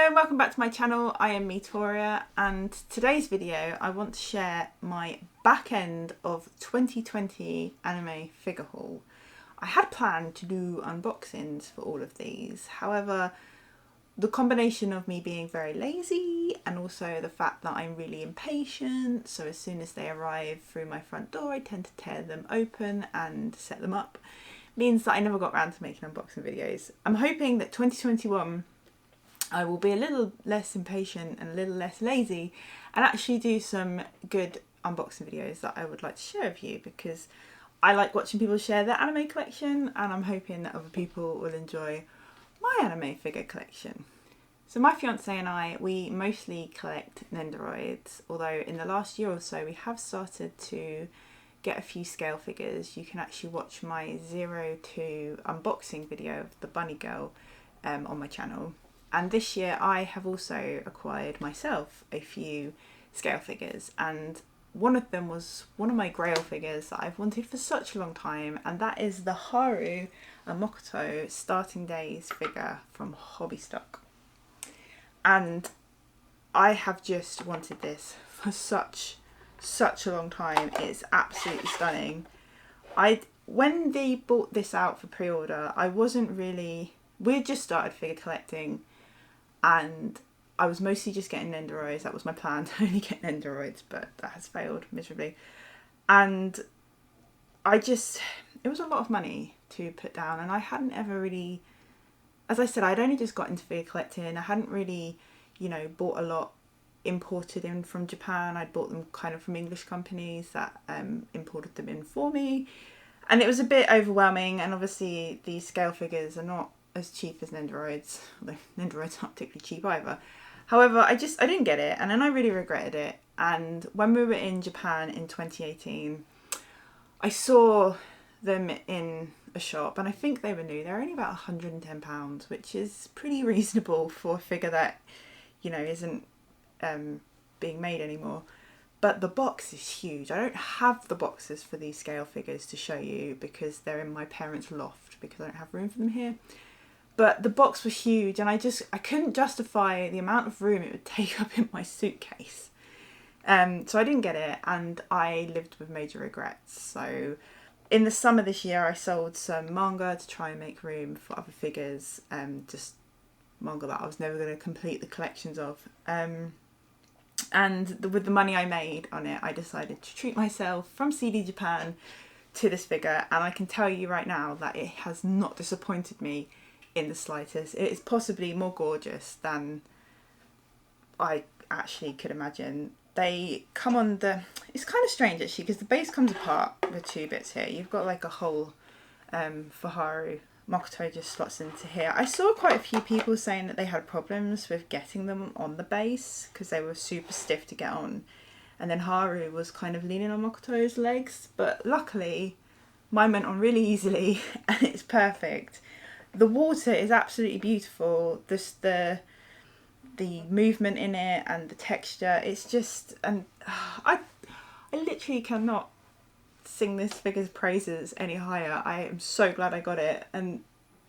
and welcome back to my channel. I am Metoria, and today's video I want to share my back end of 2020 anime figure haul. I had planned to do unboxings for all of these, however the combination of me being very lazy and also the fact that I'm really impatient, so as soon as they arrive through my front door I tend to tear them open and set them up, means that I never got around to making unboxing videos. I'm hoping that 2021 I will be a little less impatient and a little less lazy and actually do some good unboxing videos that I would like to share with you, because I like watching people share their anime collection and I'm hoping that other people will enjoy my anime figure collection. So my fiance and I, we mostly collect Nendoroids, although in the last year or so we have started to get a few scale figures. You can actually watch my 02 unboxing video of the bunny girl on my channel. And this year I have also acquired myself a few scale figures, and one of them was one of my grail figures that I've wanted for such a long time, and that is the Haru and Mokoto starting days figure from Hobby Stock. And I have just wanted this for such a long time. It's absolutely stunning. When they bought this out for pre-order, I wasn't really, we had just started figure collecting and I was mostly just getting Nendoroids. That was my plan, to only get Nendoroids, but that has failed miserably. And it was a lot of money to put down, and I hadn't ever really, as I said, I'd only just got into figure collecting. I hadn't really, bought a lot imported in from Japan. I'd bought them kind of from English companies that imported them in for me. And it was a bit overwhelming, and obviously these scale figures are not as cheap as Nendoroids, although Nendoroids aren't particularly cheap either. However, I didn't get it, and then I really regretted it. And when we were in Japan in 2018, I saw them in a shop, and I think they were new. They're only about £110, which is pretty reasonable for a figure that, isn't being made anymore. But the box is huge. I don't have the boxes for these scale figures to show you because they're in my parents' loft because I don't have room for them here. But the box was huge, and I couldn't justify the amount of room it would take up in my suitcase. So I didn't get it, and I lived with major regrets. So in the summer this year, I sold some manga to try and make room for other figures, just manga that I was never going to complete the collections of. And with the money I made on it, I decided to treat myself from CD Japan to this figure, and I can tell you right now that it has not disappointed me in the slightest. It is possibly more gorgeous than I actually could imagine. They come on it's kind of strange actually, because the base comes apart with two bits here. You've got like a hole for Haru. Mokoto just slots into here. I saw quite a few people saying that they had problems with getting them on the base because they were super stiff to get on, and then Haru was kind of leaning on Mokoto's legs, but luckily mine went on really easily and it's perfect. The water is absolutely beautiful. The movement in it and the texture, it's just, and I literally cannot sing this figure's praises any higher. I am so glad I got it, and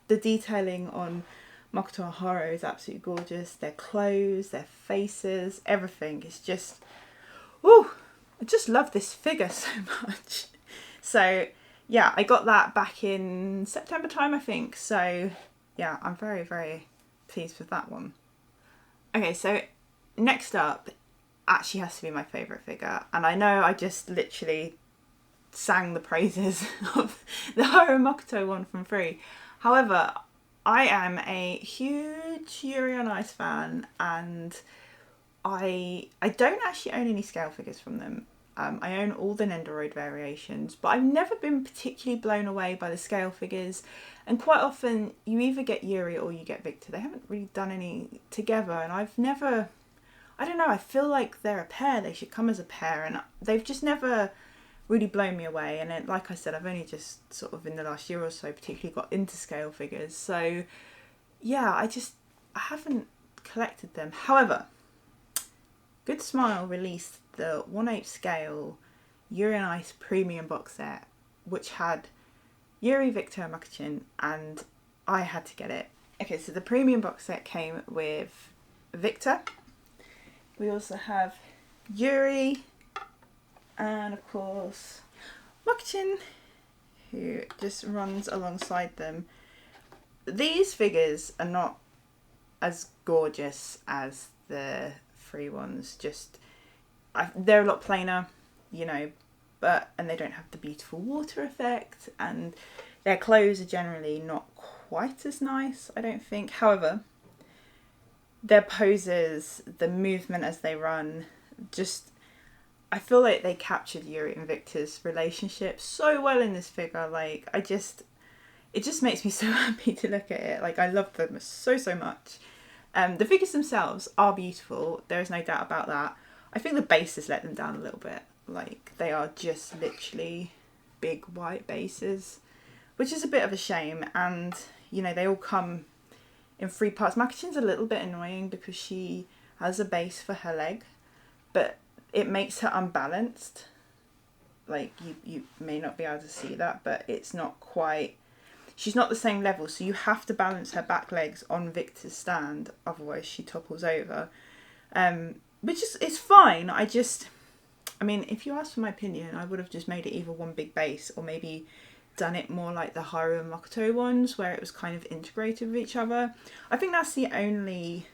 the detailing on Mokoto and Haru is absolutely gorgeous. Their clothes, their faces, everything is just, ooh, I just love this figure so much. So yeah, I got that back in September time, I think. So yeah, I'm very, very pleased with that one. Okay, so next up actually has to be my favourite figure. And I know I just literally sang the praises of the Haru Mokoto one from Free. However, I am a huge Yuri on Ice fan, and I don't actually own any scale figures from them. I own all the Nendoroid variations, but I've never been particularly blown away by the scale figures. And quite often you either get Yuri or you get Victor. They haven't really done any together, and I've never, I don't know, I feel like they're a pair. They should come as a pair, and they've just never really blown me away. And it, like I said, I've only just sort of in the last year or so particularly got into scale figures. So yeah, I haven't collected them. However, Good Smile released the 1/8 scale Yuri on Ice premium box set, which had Yuri, Victor and Makichin, and I had to get it. Okay, so the premium box set came with Victor. We also have Yuri, and of course Mokchin, who just runs alongside them. These figures are not as gorgeous as the free ones, they're a lot plainer, you know, and they don't have the beautiful water effect, and their clothes are generally not quite as nice, I don't think. However, their poses, the movement as they run, I feel like they captured Yuri and Victor's relationship so well in this figure. Like, it just makes me so happy to look at it. Like, I love them so much. The figures themselves are beautiful, there is no doubt about that. I think the bases let them down a little bit. Like, they are just literally big white bases, which is a bit of a shame. And, you know, they all come in 3 parts. Makichin's a little bit annoying because she has a base for her leg, but it makes her unbalanced. Like, you may not be able to see that, but it's not quite... She's not the same level, so you have to balance her back legs on Victor's stand, otherwise she topples over. Which is, it's fine. I mean, if you ask for my opinion, I would have just made it either one big base or maybe done it more like the Haru and Makoto ones, where it was kind of integrated with each other. I think that's the only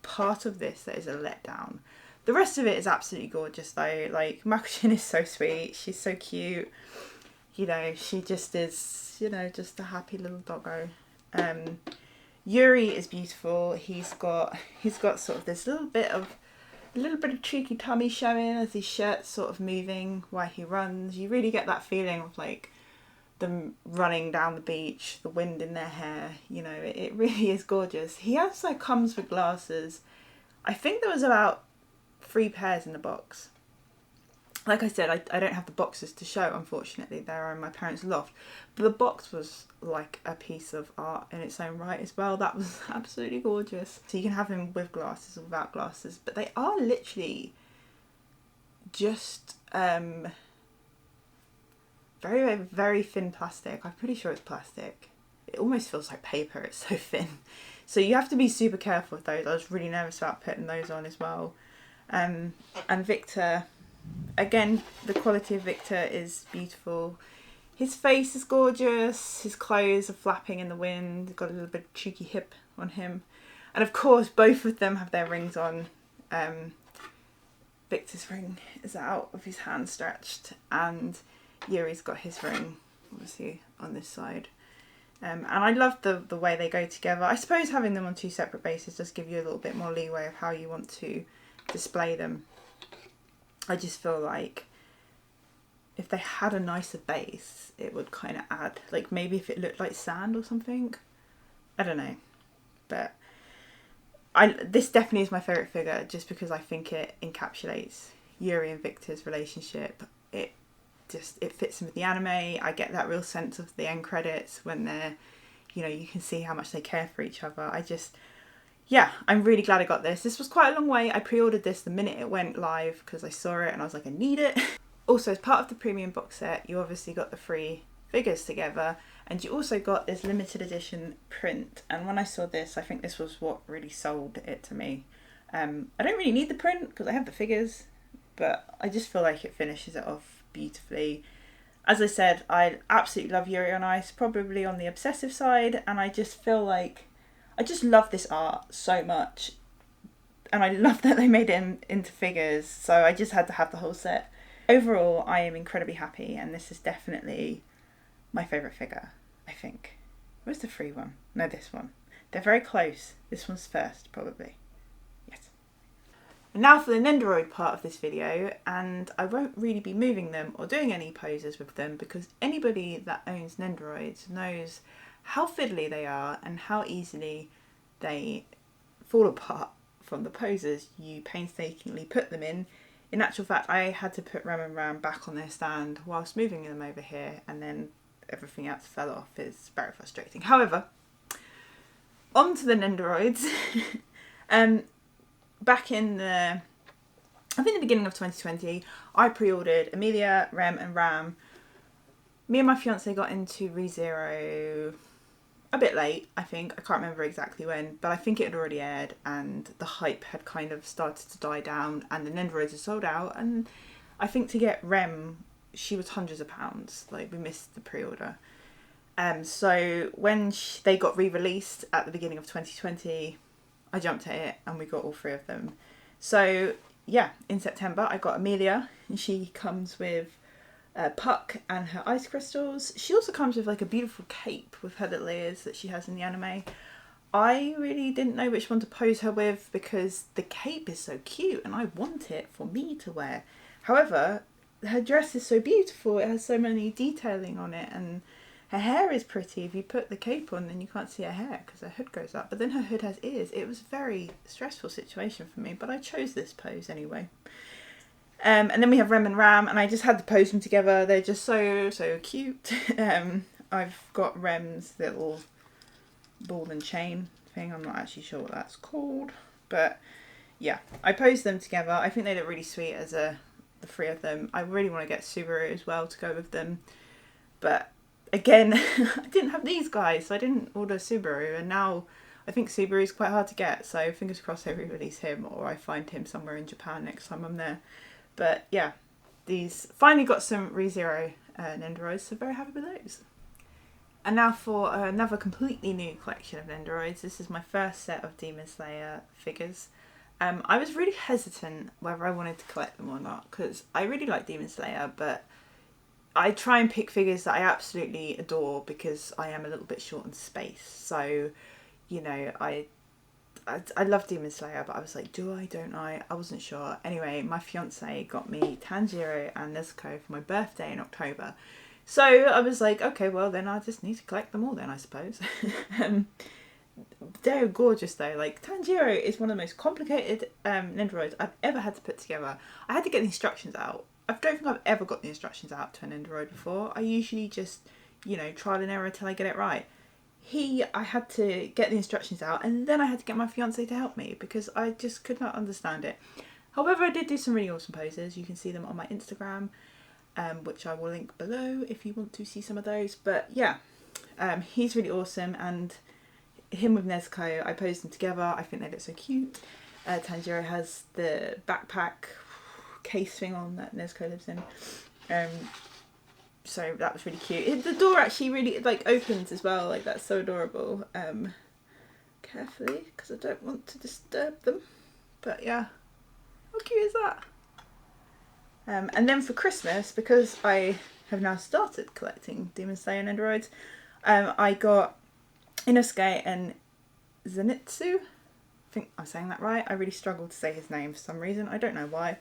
part of this that is a letdown. The rest of it is absolutely gorgeous though. Like, Makochin is so sweet, she's so cute. You know, she just is, you know, just a happy little doggo. Yuri is beautiful. He's got sort of this little bit of cheeky tummy showing as his shirt's sort of moving while he runs. You really get that feeling of like them running down the beach, the wind in their hair. You know, it really is gorgeous. He also comes with glasses. I think there was about 3 pairs in the box. Like I said, I don't have the boxes to show, unfortunately. They're in my parents' loft. But the box was like a piece of art in its own right as well. That was absolutely gorgeous. So you can have them with glasses or without glasses. But they are literally just very, very, very thin plastic. I'm pretty sure it's plastic. It almost feels like paper, it's so thin. So you have to be super careful with those. I was really nervous about putting those on as well. And Victor... Again, the quality of Victor is beautiful. His face is gorgeous. His clothes are flapping in the wind. Got a little bit of cheeky hip on him. And of course, both of them have their rings on. Victor's ring is out with his hand stretched. And Yuri's got his ring, obviously, on this side. And I love the way they go together. I suppose having them on 2 separate bases does give you a little bit more leeway of how you want to display them. I just feel like if they had a nicer base, it would kind of add, like maybe if it looked like sand or something. I don't know. But this definitely is my favourite figure just because I think it encapsulates Yuri and Victor's relationship. It fits in with the anime. I get that real sense of the end credits when they're, you know, you can see how much they care for each other. Yeah, I'm really glad I got this. This was quite a long way. I pre-ordered this the minute it went live because I saw it and I was like, I need it. Also, as part of the premium box set, you obviously got the 3 figures together, and you also got this limited edition print. And when I saw this, I think this was what really sold it to me. I don't really need the print because I have the figures, but I just feel like it finishes it off beautifully. As I said, I absolutely love Yuri on Ice, probably on the obsessive side, and I just feel like I just love this art so much, and I love that they made it into figures, so I just had to have the whole set. Overall, I am incredibly happy, and this is definitely my favourite figure, I think. Where's the free one? No, this one. They're very close. This one's first, probably. Yes. And now for the Nendoroid part of this video, and I won't really be moving them or doing any poses with them because anybody that owns Nendoroids knows how fiddly they are and how easily they fall apart from the poses you painstakingly put them in. In actual fact, I had to put Ram and Ram back on their stand whilst moving them over here, and then everything else fell off. It's very frustrating. However, on to the Nendoroids. Back in the beginning of 2020, I pre-ordered Amelia, Rem and Ram. Me and my fiance got into ReZero, a bit late, I think. I can't remember exactly when, but I think it had already aired and the hype had kind of started to die down and the Nendoroids had sold out. And I think to get Rem, she was hundreds of pounds. Like, we missed the pre-order. So when they got re-released at the beginning of 2020, I jumped at it and we got all 3 of them. So yeah, in September I got Amelia, and she comes with Puck and her ice crystals. She also comes with like a beautiful cape with her little ears that she has in the anime. I really didn't know which one to pose her with because the cape is so cute and I want it for me to wear. However, her dress is so beautiful. It has so many detailing on it, and her hair is pretty. If you put the cape on, then you can't see her hair because her hood goes up. But then her hood has ears. It was a very stressful situation for me, but I chose this pose anyway. And then we have Rem and Ram, and I just had to pose them together. They're just so cute. I've got Rem's little ball and chain thing. I'm not actually sure what that's called, but yeah, I posed them together. I think they look really sweet as the 3 of them. I really want to get Subaru as well to go with them, but again, I didn't have these guys, so I didn't order Subaru, and now I think Subaru is quite hard to get, so fingers crossed I release him or I find him somewhere in Japan next time I'm there. But yeah, these finally got some ReZero Nendoroids, so very happy with those. And now for another completely new collection of Nendoroids. This is my first set of Demon Slayer figures. I was really hesitant whether I wanted to collect them or not, because I really like Demon Slayer, but I try and pick figures that I absolutely adore because I am a little bit short on space. So, you know, I love Demon Slayer, but I was like, do I, don't I? I wasn't sure. Anyway, my fiance got me Tanjiro and Nezuko for my birthday in October. So I was like, okay, well then I just need to collect them all then, I suppose. They're gorgeous though. Like, Tanjiro is one of the most complicated Nendoroids I've ever had to put together. I had to get the instructions out. I don't think I've ever got the instructions out to a Nendoroid before. I usually just, you know, trial and error until I get it right. I had to get the instructions out, and then I had to get my fiance to help me because I just could not understand it. However, I did do some really awesome poses. You can see them on my Instagram, which I will link below if you want to see some of those. But yeah, he's really awesome, and him with Nezuko, I posed them together. I think they look so cute. Tanjiro has the backpack case thing on that Nezuko lives in. So that was really cute. The door actually really opens as well. Like, that's so adorable. Carefully, because I don't want to disturb them. But yeah, how cute is that? And then for Christmas, because I have now started collecting Demon Slayer Nendoroids, I got Inosuke and Zenitsu. I think I'm saying that right. I really struggled to say his name for some reason. I don't know why.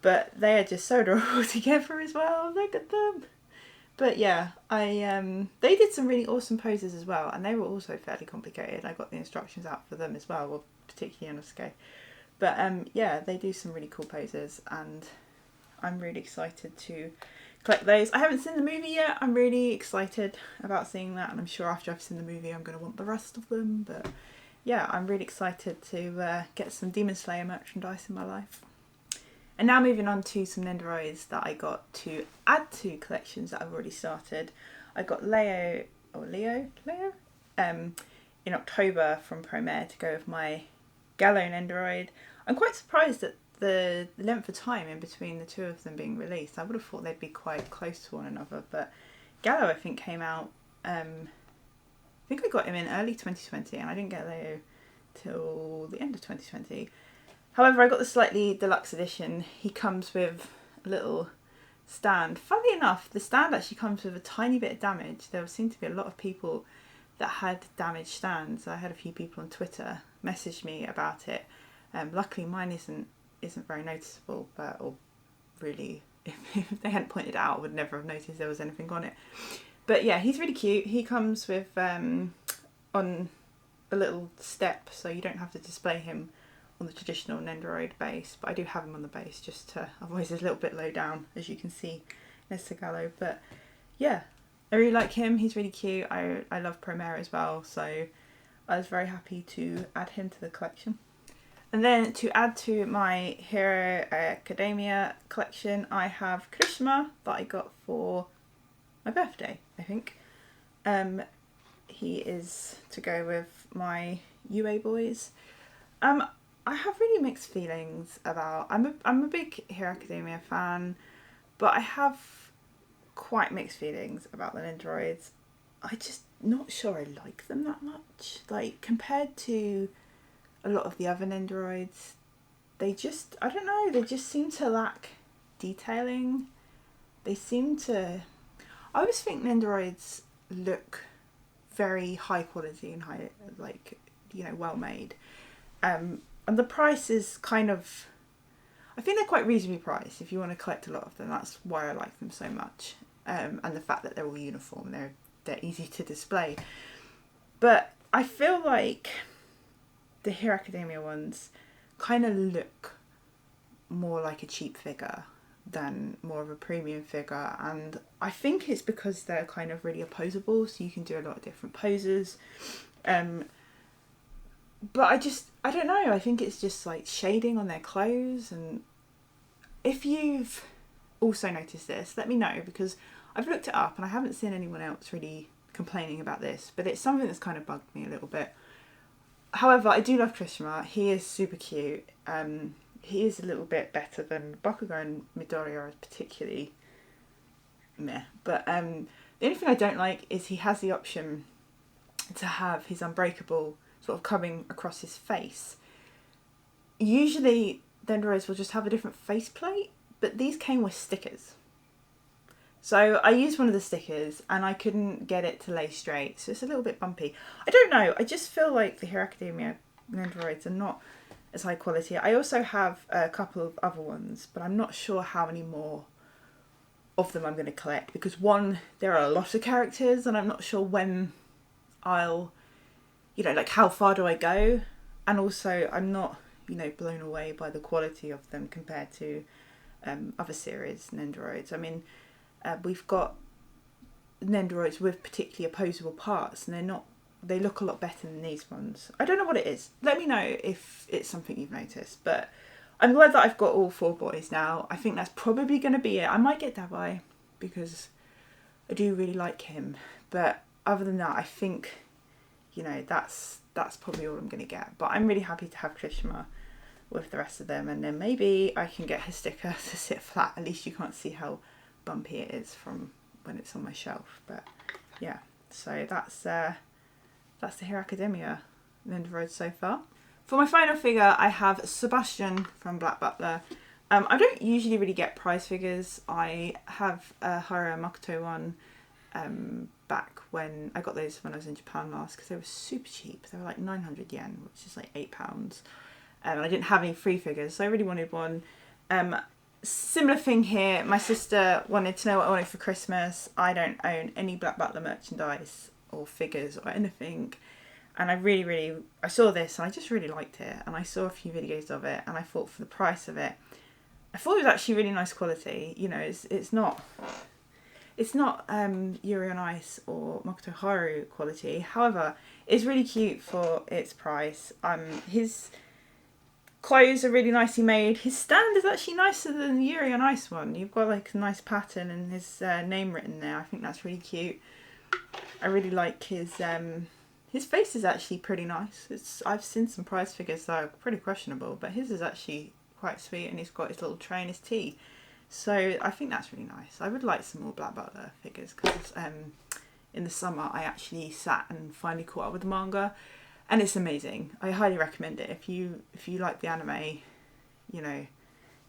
But they are just so adorable together as well. Look at them. But yeah, they did some really awesome poses as well, and they were also fairly complicated. I got the instructions out for them as well, well, particularly Inosuke. But yeah, they do some really cool poses, and I'm really excited to collect those. I haven't seen the movie yet. I'm really excited about seeing that, and I'm sure after I've seen the movie I'm going to want the rest of them. But yeah, I'm really excited to get some Demon Slayer merchandise in my life. And now moving on to some Nendoroids that I got to add to collections that I've already started. I got Leo in October from Promare to go with my Gallo Nendoroid. I'm quite surprised at the length of time in between the 2 of them being released. I would have thought they'd be quite close to one another, but Gallo I think came out, I think I got him in early 2020 and I didn't get Leo till the end of 2020. However, I got the slightly deluxe edition. He comes with a little stand. Funnily enough, the stand actually comes with a tiny bit of damage. There seemed to be a lot of people that had damaged stands. I had a few people on Twitter message me about it. Luckily, mine isn't very noticeable, or really, if they hadn't pointed it out, I would never have noticed there was anything on it. But yeah, he's really cute. He comes with on a little step, so you don't have to display him on the traditional Nendoroid base, but I do have him on the base just to, otherwise he's a little bit low down, as you can see next to Gallo. But yeah, I really like him. He's really cute. I love Promare as well, so I was very happy to add him to the collection. And then to add to my Hero Academia collection, I have Kirishima that I got for my birthday, I think. he is to go with my UA boys. I have really mixed feelings about... I'm a big Hero Academia fan, but I have quite mixed feelings about the Nendoroids. I'm just not sure I like them that much. Like, compared to a lot of the other Nendoroids, they just... I don't know, they just seem to lack detailing. They seem to... I always think Nendoroids look very high quality and high, like, you know, well made. And the price is kind of... I think they're quite reasonably priced if you want to collect a lot of them. That's why I like them so much. And the fact that they're all uniform, they're easy to display. But I feel like the Hero Academia ones kind of look more like a cheap figure than more of a premium figure, and I think it's because they're kind of really opposable, so you can do a lot of different poses. But I don't know, I think it's just like shading on their clothes. And if you've also noticed this, let me know, because I've looked it up and I haven't seen anyone else really complaining about this, but it's something that's kind of bugged me a little bit. However, I do love Krishna. He is super cute. He is a little bit better than Bakugo and Midoriya are particularly meh. But the only thing I don't like is he has the option to have his unbreakable sort of coming across his face. Usually Dendroids will just have a different faceplate, but these came with stickers. So I used one of the stickers and I couldn't get it to lay straight, so it's a little bit bumpy. I don't know, I just feel like the Hero Academia Nendoroids are not as high quality. I also have a couple of other ones, but I'm not sure how many more of them I'm going to collect, because one, there are a lot of characters and I'm not sure when I'll, you know, like how far do I go, and also I'm not, you know, blown away by the quality of them compared to other series Nendoroids. I mean, we've got Nendoroids with particularly opposable parts, and they look a lot better than these ones. I don't know what it is. Let me know if it's something you've noticed, but I'm glad that I've got all 4 boys now. I think that's probably going to be it. I might get Dabai because I do really like him, but other than that, I think, you know, that's probably all I'm going to get. But I'm really happy to have Krishna with the rest of them, and then maybe I can get his sticker to sit flat. At least you can't see how bumpy it is from when it's on my shelf. But yeah, so that's the Hero Academia Nendoroid so far. For my final figure, I have Sebastian from Black Butler. I don't usually really get prize figures. I have a Haruo Makoto one back when I got those when I was in Japan last, because they were super cheap. They were like 900 yen, which is like £8. And I didn't have any free figures, so I really wanted one. Similar thing here, my sister wanted to know what I wanted for Christmas. I don't own any Black Butler merchandise or figures or anything, and I saw this and I just really liked it, and I saw a few videos of it, and I thought for the price of it, I thought it was actually really nice quality. You know, it's not Yuri on Ice or Makoto Haru quality. However, it's really cute for its price. His clothes are really nicely made. His stand is actually nicer than the Yuri on Ice one. You've got like a nice pattern and his name written there. I think that's really cute. I really like his face is actually pretty nice. I've seen some prize figures that are pretty questionable, but his is actually quite sweet, and he's got his little tray and his tea. So I think that's really nice. I would like some more Black Butler figures, because in the summer I actually sat and finally caught up with the manga, and it's amazing. I highly recommend it if you like the anime, you know,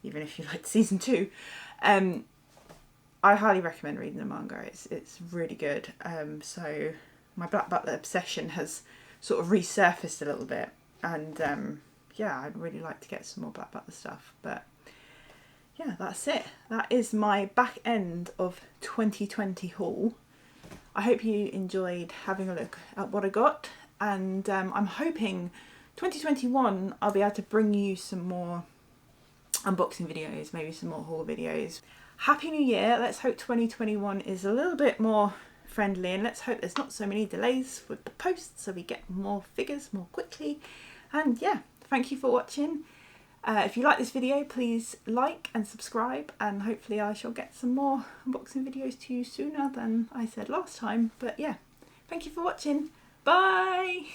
even if you like season 2. I highly recommend reading the manga. It's really good. So my Black Butler obsession has sort of resurfaced a little bit, and yeah, I'd really like to get some more Black Butler stuff. But yeah, that's it. That is my back end of 2020 haul. I hope you enjoyed having a look at what I got, and I'm hoping 2021 I'll be able to bring you some more unboxing videos, maybe some more haul videos. Happy New Year. Let's hope 2021 is a little bit more friendly, and let's hope there's not so many delays with the post, so we get more figures more quickly. And yeah, thank you for watching. If you like this video, please like and subscribe, and hopefully I shall get some more unboxing videos to you sooner than I said last time. But yeah, Thank you for watching. Bye!